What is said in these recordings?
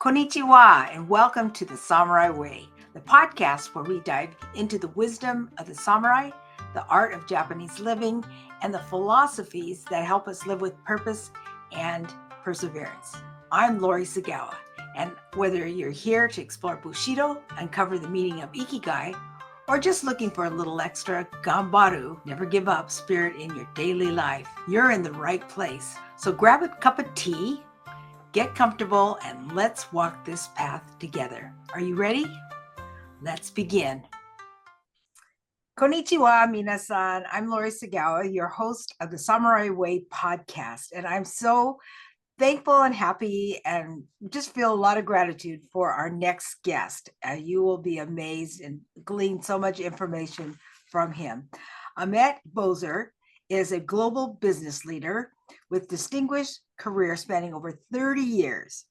Konnichiwa, and welcome to the Samurai Way, the podcast where we dive into the wisdom of the samurai, the art of Japanese living, and the philosophies that help us live with purpose and perseverance. I'm Lori Sagawa, and whether you're here to explore Bushido, uncover the meaning of Ikigai, or just looking for a little extra gambaru, never give up spirit in your daily life, you're in the right place. So grab a cup of tea, get comfortable, and let's walk this path together. Are you ready? Let's begin. Konnichiwa, minasan. I'm Lori Sagawa, your host of the Samurai Way podcast, and I'm so thankful and happy and just feel a lot of gratitude for our next guest. You will be amazed and glean so much information from him. Ahmet Bozer is a global business leader with distinguished career spanning over 30 years.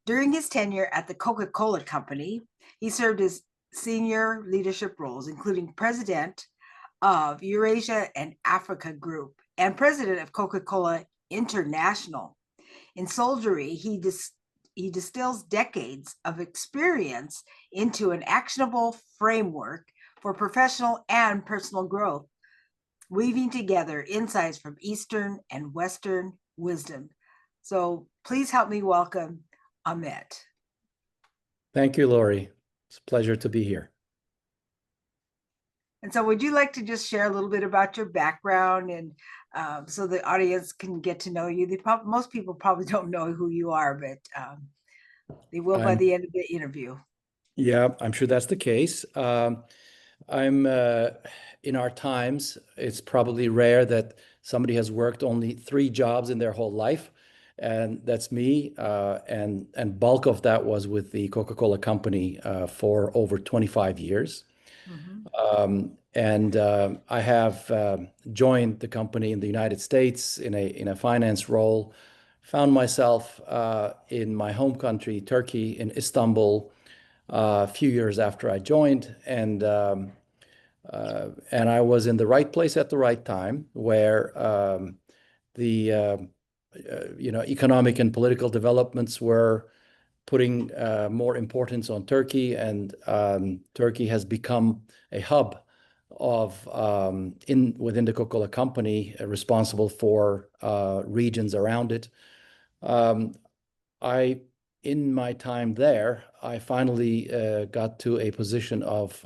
During his tenure at the Coca-Cola Company, he served as senior leadership roles, including President of Eurasia and Africa Group and President of Coca-Cola International. In Soulgery, he distills decades of experience into an actionable framework for professional and personal growth, weaving together insights from Eastern and Western wisdom. So please help me welcome Ahmet. Thank you, Lori. It's a pleasure to be here. And so would you like to just share a little bit about your background and so the audience can get to know you? Most people probably don't know who you are, but they will by the end of the interview. Yeah, I'm sure that's the case. In our times, it's probably rare that somebody has worked only 3 jobs in their whole life, and that's me. And bulk of that was with the Coca-Cola Company for over 25 years. Mm-hmm. I have joined the company in the United States in a finance role. Found myself in my home country, Turkey, in Istanbul, a few years after I joined, and I was in the right place at the right time, where the economic and political developments were putting more importance on Turkey, and Turkey has become a hub of within the Coca-Cola Company, responsible for regions around it. In my time there, I finally got to a position of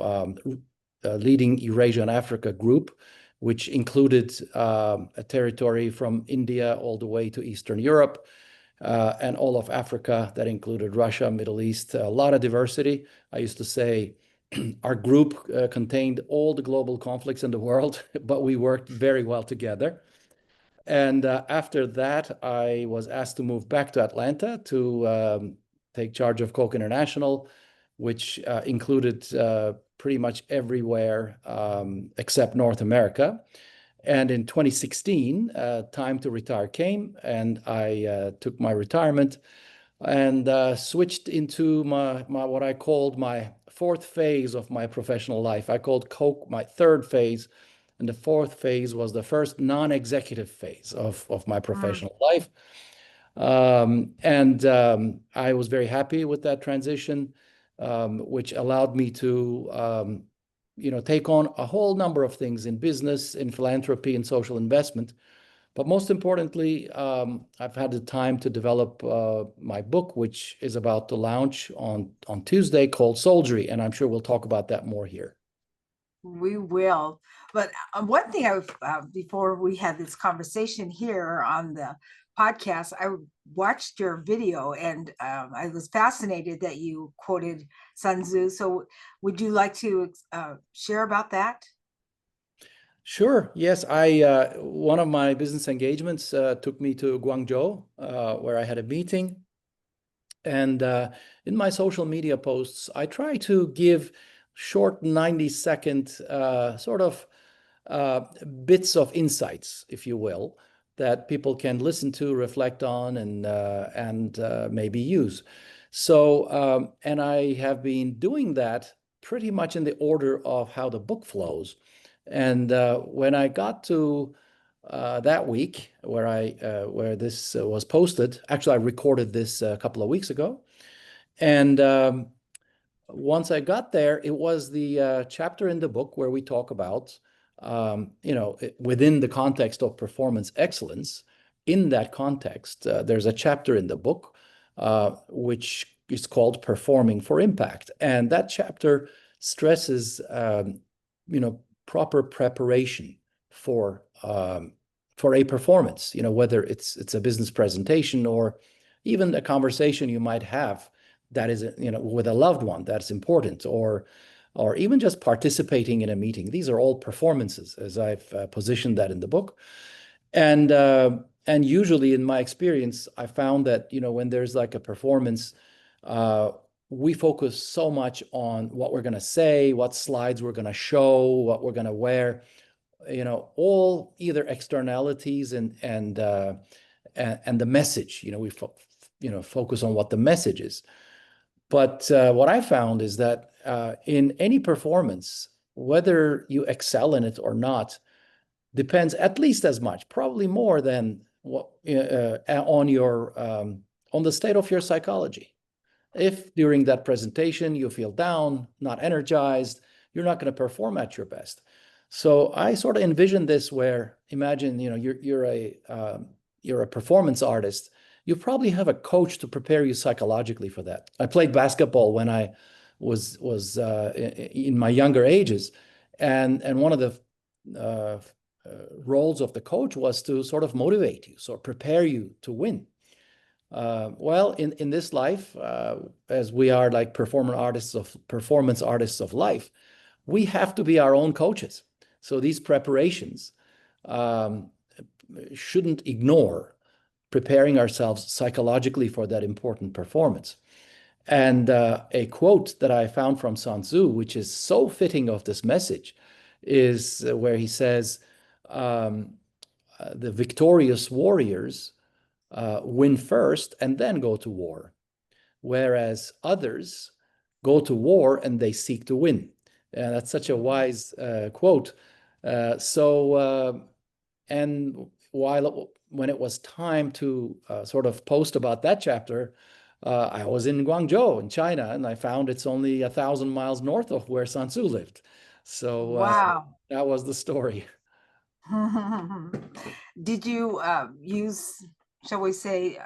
leading Eurasia and Africa group, which included a territory from India all the way to Eastern Europe, and all of Africa. That included Russia, Middle East, a lot of diversity. I used to say our group contained all the global conflicts in the world, but we worked very well together. And after that, I was asked to move back to Atlanta to take charge of Coke International, which included pretty much everywhere except North America. And in 2016, time to retire came, and I took my retirement and switched into my what I called my 4th phase of my professional life. I called Coke my 3rd phase, and the 4th phase was the first non-executive phase of my professional life. I was very happy with that transition, which allowed me to take on a whole number of things in business, in philanthropy, and social investment. But most importantly, I've had the time to develop my book, which is about to launch on Tuesday, called Soulgery, and I'm sure we'll talk about that more here. We will. But one thing before we had this conversation here on the podcast, I watched your video, and I was fascinated that you quoted Sun Tzu. So would you like to share about that? Sure. Yes. One of my business engagements took me to Guangzhou, where I had a meeting. And in my social media posts, I try to give short 90-second sort of bits of insights, if you will, that people can listen to, reflect on, and maybe use. So, and I have been doing that pretty much in the order of how the book flows. And when I got to that week where this was posted, actually I recorded this a couple of weeks ago. And once I got there, it was the chapter in the book where we talk about, within the context of performance excellence. In that context, there's a chapter in the book which is called Performing for Impact. And that chapter stresses, proper preparation for a performance, whether it's a business presentation or even a conversation you might have that is, with a loved one that's important, or even just participating in a meeting. These are all performances, as I've positioned that in the book. And usually in my experience, I found that, when there's like a performance, we focus so much on what we're going to say, what slides we're going to show, what we're going to wear, all either externalities and the message. We focus on what the message is. But what I found is that in any performance, whether you excel in it or not, depends at least as much, probably more than what on the state of your psychology. If during that presentation you feel down, not energized, you're not going to perform at your best. So I sort of envision this where, imagine, you're a performance artist. You probably have a coach to prepare you psychologically for that. I played basketball when I was in my younger ages, and one of the roles of the coach was to sort of motivate you, so prepare you to win. Well, in this life, as we are like performance artists of life, we have to be our own coaches. So these preparations shouldn't ignore preparing ourselves psychologically for that important performance. And a quote that I found from Sun Tzu, which is so fitting of this message, is where he says, the victorious warriors win first and then go to war, whereas others go to war and they seek to win. And that's such a wise quote. And when it was time to sort of post about that chapter, I was in Guangzhou in China, and I found it's only 1,000 miles north of where Sun Tzu lived. So Wow. that was the story. Did you use, shall we say,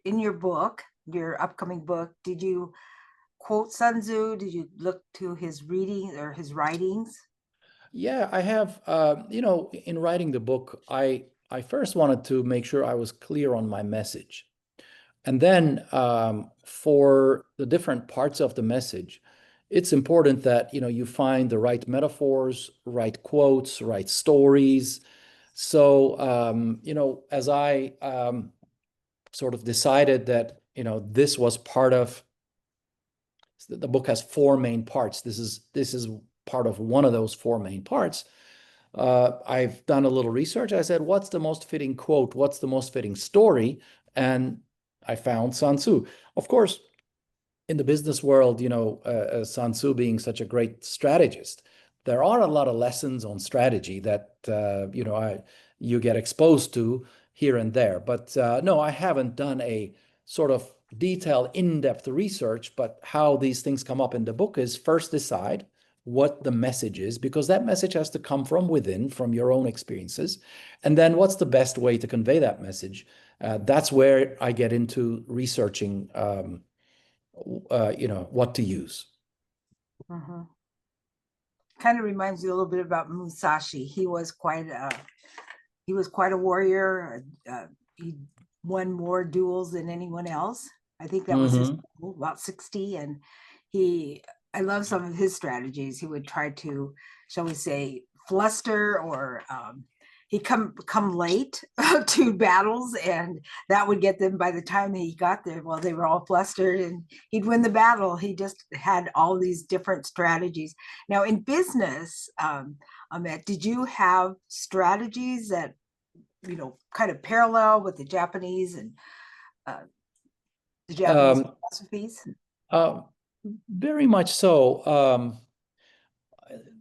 in your book, your upcoming book, did you quote Sun Tzu? Did you look to his readings or his writings? Yeah, I have, in writing the book, I first wanted to make sure I was clear on my message. And then for the different parts of the message, it's important that, you find the right metaphors, right quotes, right stories. So, as I sort of decided that, this was part of, the book has four main parts. This is part of one of those four main parts. I've done a little research. I said, what's the most fitting quote? What's the most fitting story? And I found Sun Tzu. Of course, in the business world, Sun Tzu being such a great strategist, there are a lot of lessons on strategy that, you get exposed to here and there. But no, I haven't done a sort of detailed, in-depth research, but how these things come up in the book is first decide what the message is, because that message has to come from within, from your own experiences. And then what's the best way to convey that message? That's where I get into researching, what to use. Mm-hmm. Kind of reminds you a little bit about Musashi. He was quite a warrior. He won more duels than anyone else. I think that was his goal, about 60. And I love some of his strategies. He would try to, shall we say, fluster, or he'd come late to battles, and that would get them, by the time he got there, well, they were all flustered, and he'd win the battle. He just had all these different strategies. Now, in business, Ahmet, did you have strategies that, kind of parallel with the Japanese and the Japanese philosophies? Very much so.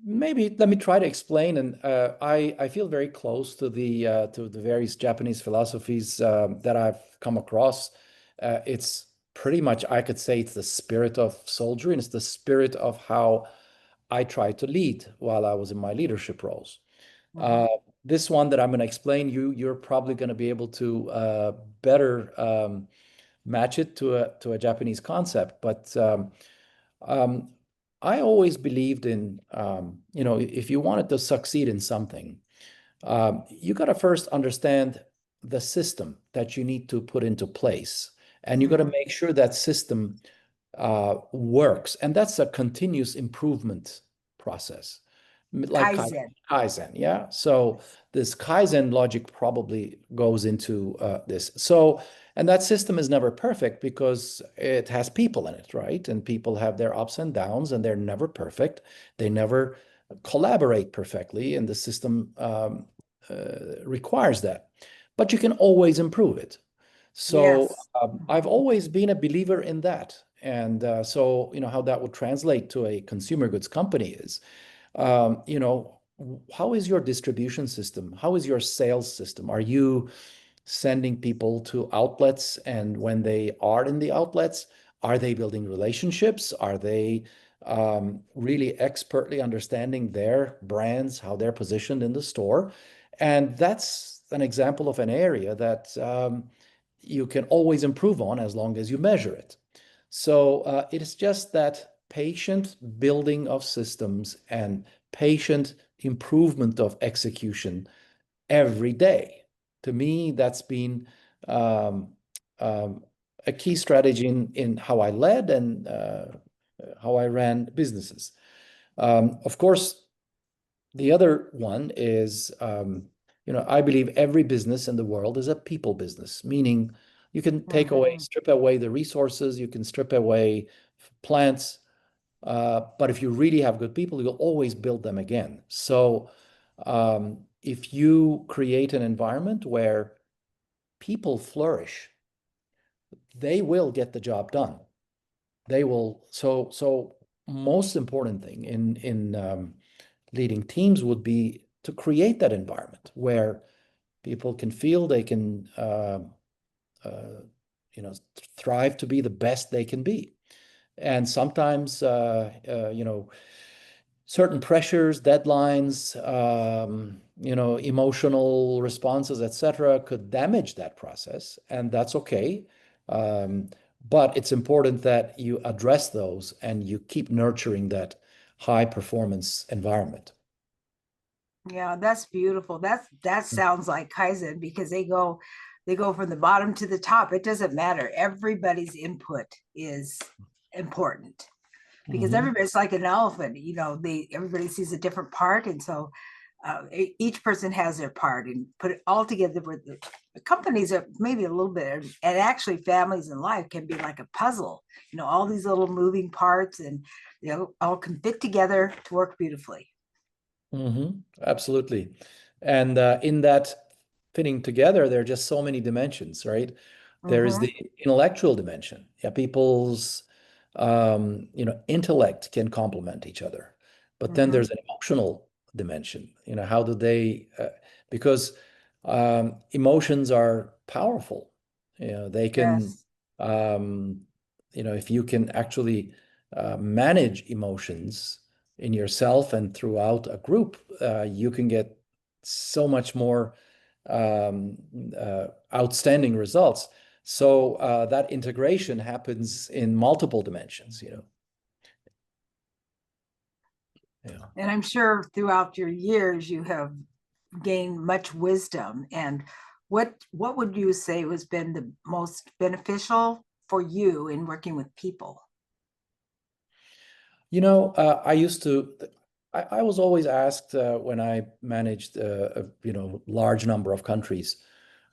Maybe let me try to explain. And I feel very close to the various Japanese philosophies that I've come across. It's pretty much, I could say it's the spirit of Soulgery, and it's the spirit of how I tried to lead while I was in my leadership roles. Mhm. Uh, this one that I'm going to explain you're probably going to be able to better match it to a Japanese concept. But um, I always believed in, if you wanted to succeed in something, you got to first understand the system that you need to put into place. And you got to Mhm. make sure that system works. And that's a continuous improvement process, like Kaizen. Kaizen. Yeah. So this Kaizen logic probably goes into this. So, and that system is never perfect because it has people in it, right? And people have their ups and downs, and they're never perfect. They never collaborate perfectly, and the system requires that. But you can always improve it. So Yes. I've Mhm. always been a believer in that. And so, how that would translate to a consumer goods company is, how is your distribution system? How is your sales system? Are you sending people to outlets? And when they are in the outlets, are they building relationships? Are they really expertly understanding their brands, how they're positioned in the store? And that's an example of an area that you can always improve on as long as you measure it. So it is just that patient building of systems and patient improvement of execution every day. To me, that's been um, um, a key strategy in how I led and how I ran businesses. Of course, the other one is, I believe every business in the world is a people business, meaning you can Mhm. strip away the resources, you can strip away plants, but if you really have good people, you'll always build them again. So if you create an environment where people flourish, they will get the job done. They will. So most important thing in leading teams would be to create that environment where people can feel they can, uh, thrive to be the best they can be. And sometimes, certain pressures, deadlines, emotional responses, etc., could damage that process, and that's okay. Um, but it's important that you address those and you keep nurturing that high performance environment. Yeah, that's beautiful. That sounds like Kaizen because they go from the bottom to the top. It doesn't matter. Everybody's input is important because Mhm. everybody's like an elephant. Everybody sees a different part, and so each person has their part, and put it all together. With the companies are maybe a little bit, and actually, families in life can be like a puzzle. All these little moving parts, and all can fit together to work beautifully. Absolutely. And in that fitting together, there are just so many dimensions, right? There is Mm-hmm. the intellectual dimension. Yeah, people's intellect can complement each other. But then Mm-hmm. there's an emotional dimension. How do they because emotions are powerful. They can Yes. um, if you can actually manage emotions in yourself and throughout a group, you can get so much more um, outstanding results. So that integration happens in multiple dimensions. Yeah. And I'm sure throughout your years you have gained much wisdom. And what would you say has been the most beneficial for you in working with people? I used to, I was always asked when I managed a large number of countries,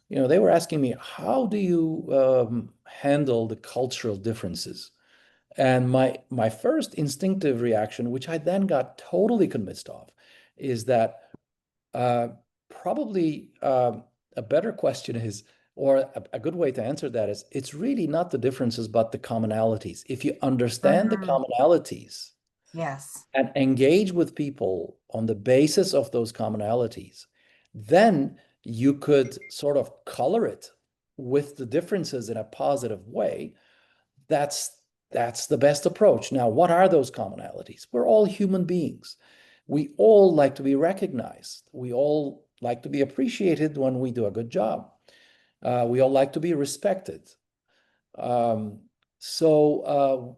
they were asking me, how do you handle the cultural differences? And my first instinctive reaction, which I then got totally convinced of, is that uh, probably a better question is, or a good way to answer that is, it's really not the differences, but the commonalities. If you understand the Mhm. commonalities Yes. and engage with people on the basis of those commonalities, then you could sort of color it with the differences in a positive way. that's that's the best approach. Now, what are those commonalities? We're all human beings. We all like to be recognized. We all like to be appreciated when we do a good job. We all like to be respected. Um, so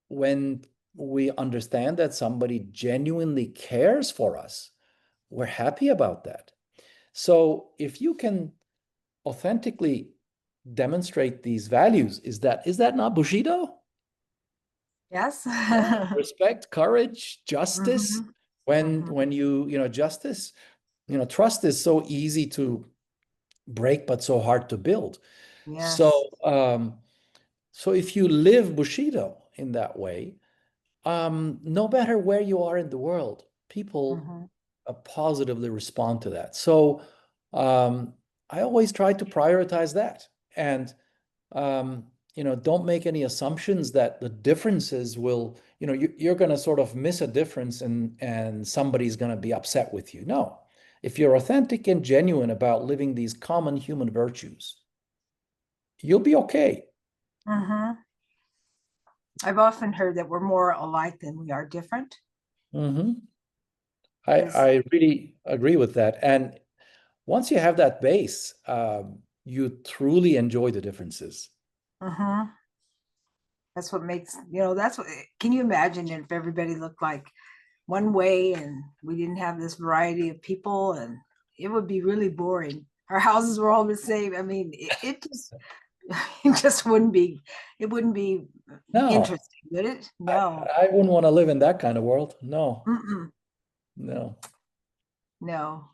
when we understand that somebody genuinely cares for us, we're happy about that. So if you can authentically demonstrate these values, is that not Bushido? Yes. Yeah. Respect, courage, justice. Hmm. When justice, trust is so easy to break, but so hard to build. Yes. So so if you live Bushido in that way, no matter where you are in the world, people Hmm. positively respond to that. So um, I always try to prioritize that. And don't make any assumptions that the differences will, you're going to sort of miss a difference and somebody's going to be upset with you. No. If you're authentic and genuine about living these common human virtues, you'll be okay. Hmm. I've often heard that we're more alike than we are different. Hmm. I, Is I really agree with that. And once you have that base, you truly enjoy the differences. hmm that's what makes, that's what, can you imagine if everybody looked like one way and we didn't have this variety of people, and it would be really boring. Our houses were all the same. I mean, it just it just wouldn't be No, interesting, would it? I, No. I wouldn't want to live in that kind of world. No, Mm-mm. no. No,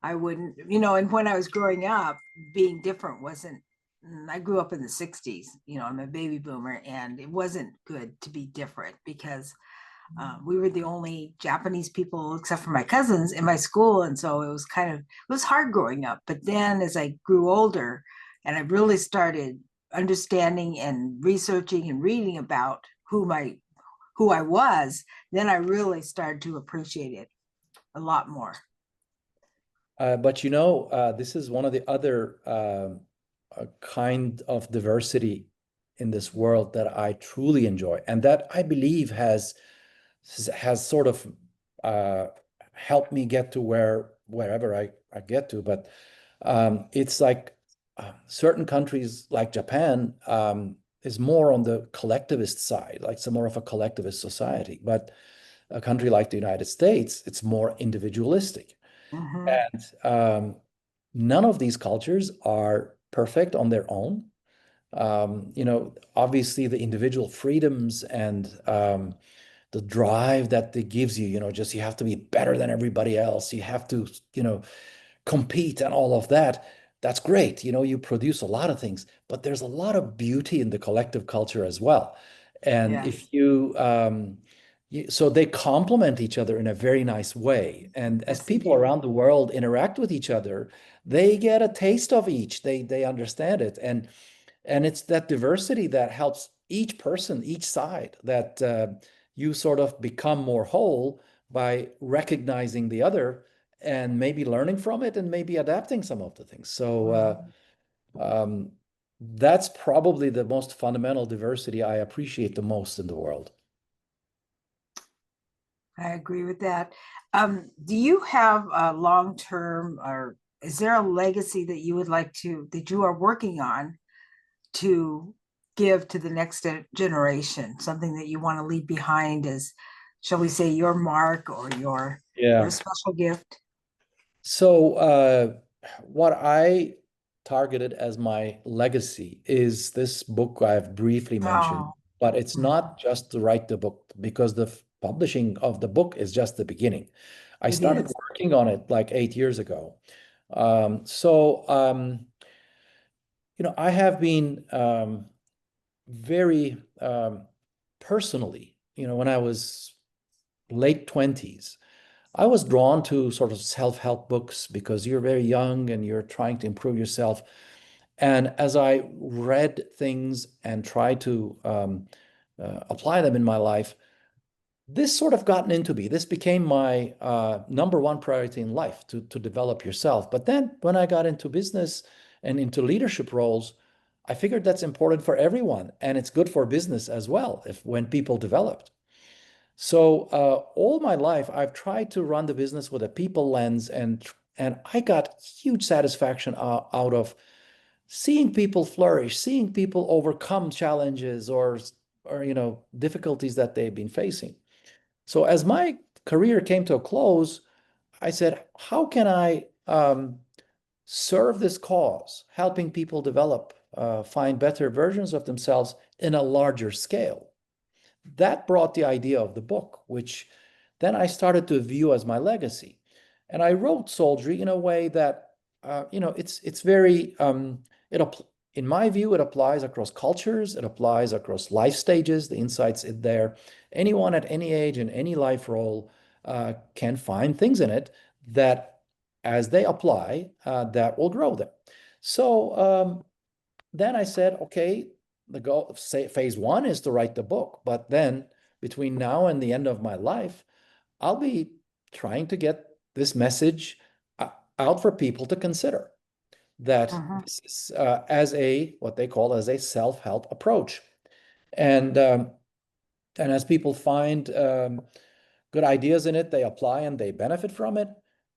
I wouldn't. And when I was growing up, being different wasn't. I grew up in the 60s. I'm a baby boomer, and it wasn't good to be different because we were the only Japanese people, except for my cousins, in my school. And so it was hard growing up. But then as I grew older and I really started understanding and researching and reading about who I was, then I really started to appreciate it a lot more. But this is one of the other kind of diversity in this world that I truly enjoy, and that I believe has sort of uh, helped me get to wherever I get to. But it's like certain countries like Japan is more on the collectivist side, like some more of a collectivist society. But a country like the United States, it's more individualistic. Mm-hmm. And none of these cultures are perfect on their own. Obviously the individual freedoms and the drive that it gives you, just you have to be better than everybody else. You have to, compete and all of that. That's great. You produce a lot of things, but there's a lot of beauty in the collective culture as well. And Yes. if so they complement each other in a very nice way. And as Yes, they people do. around the world interact with each other, they get a taste of each. They understand it. And it's that diversity that helps each person, each side, that you sort of become more whole by recognizing the other and maybe learning from it and maybe adapting some of the things. So Mhm. um, that's probably the most fundamental diversity I appreciate the most in the world. I agree with that. Do you have a long term, or is there a legacy that that you are working on to give to the next generation? Something that you want to leave behind as, shall we say, your mark or your Yeah. special gift? So what I targeted as my legacy is this book I've briefly mentioned, Oh, but it's mhm. not just to write the book because the publishing of the book is just the beginning. I It started is. working on it like 8 years ago. So I have been very personally, when I was late 20s, I was drawn to sort of self-help books because you're very young and you're trying to improve yourself. And as I read things and tried to apply them in my life, this sort of gotten into me. This became my number one priority in life to develop yourself. But then when I got into business and into leadership roles, I figured that's important for everyone, and it's good for business as well if when people developed. So all my life, I've tried to run the business with a people lens, and I got huge satisfaction out of seeing people flourish, seeing people overcome challenges or difficulties that they've been facing. So as my career came to a close, I said, how can I serve this cause, helping people develop, find better versions of themselves in a larger scale? That brought the idea of the book, which then I started to view as my legacy. And I wrote Soulgery in a way that, it's very, in my view, it applies across cultures, it applies across life stages, the insights in there. Anyone at any age in any life role can find things in it that, as they apply, that will grow them. So then I said, okay, the goal, say, phase one is to write the book, but then between now and the end of my life, I'll be trying to get this message out for people to consider that this is as a what they call as a self-help approach, and as people find good ideas in it, they apply and they benefit from it.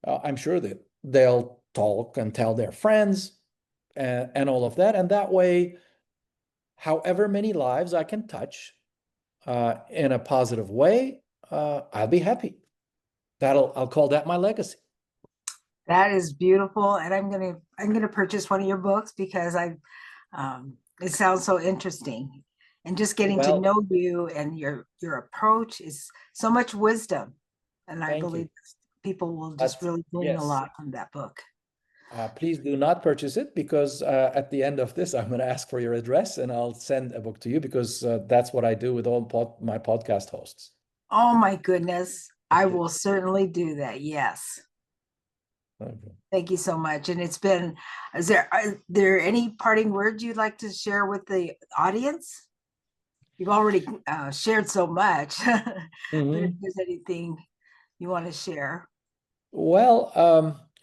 I'm sure that they'll talk and tell their friends and all of that, and that way, however many lives I can touch in a positive way, I'll be happy. I'll call that my legacy. That is beautiful, and I'm gonna purchase one of your books because it sounds so interesting, and just getting to Well, know you and your approach is so much wisdom, and I thank you. believe people will just But really glean a yes, lot from that book. please do not purchase it because at the end of this, I'm going to ask for your address and I'll send a book to you because that's what I do with all my podcast hosts. Oh my goodness, I will certainly do that. Yes. Okay. Thank you so much. And are there any parting words you'd like to share with the audience? You've already shared so much, but if Mhm. there's anything you want to share. Well,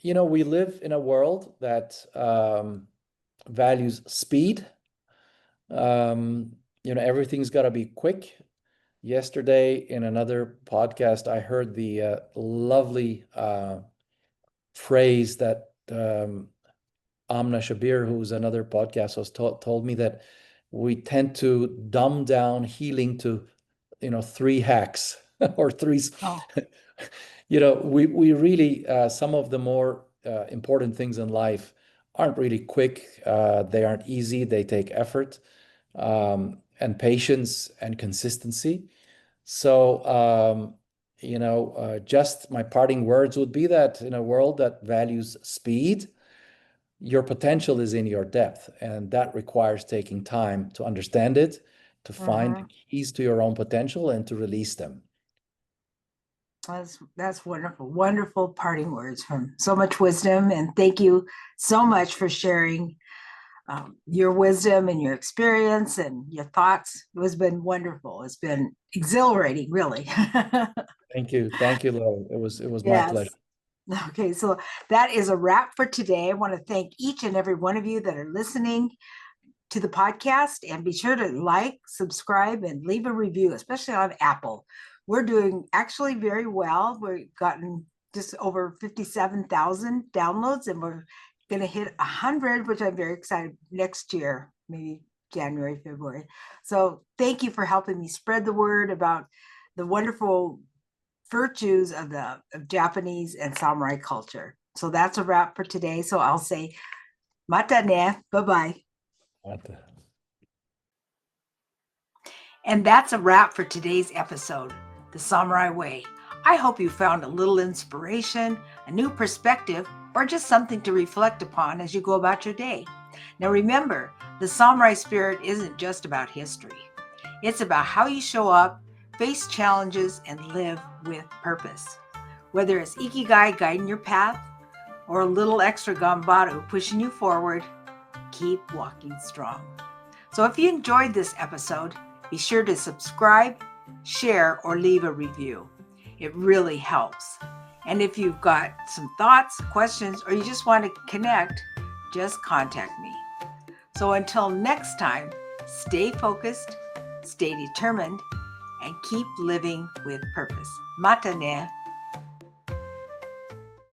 we live in a world that values speed. Everything's got to be quick. Yesterday, in another podcast, I heard the lovely phrase that Amna Shabir, who's another podcast host, told me that we tend to dumb down healing to, three hacks or three. Oh, We really some of the more important things in life aren't really quick. They aren't easy. They take effort and patience and consistency. So, just my parting words would be that in a world that values speed, your potential is in your depth, and that requires taking time to understand it, to find the mhm. keys to your own potential, and to release them. That's wonderful. Wonderful parting words from so much wisdom. And thank you so much for sharing your wisdom and your experience and your thoughts. It has been wonderful. It's been exhilarating, really. Thank you, Lori. It was my pleasure. Yes. Okay, so that is a wrap for today. I want to thank each and every one of you that are listening to the podcast, and be sure to like, subscribe, and leave a review, especially on Apple. We're doing actually very well. We've gotten just over 57,000 downloads, and we're going to hit 100, which I'm very excited next year, maybe January, February. So thank you for helping me spread the word about the wonderful virtues of Japanese and samurai culture. So that's a wrap for today. So I'll say mata ne, bye-bye. And that's a wrap for today's episode, The Samurai Way. I hope you found a little inspiration, a new perspective, or just something to reflect upon as you go about your day. Now remember, the samurai spirit isn't just about history. It's about how you show up, face challenges, and live with purpose. Whether it's Ikigai guiding your path or a little extra Ganbaru pushing you forward, keep walking strong. So if you enjoyed this episode, be sure to subscribe, share, or leave a review. It really helps. And if you've got some thoughts, questions, or you just want to connect, just contact me. So until next time, stay focused, stay determined, and keep living with purpose. Mata ne.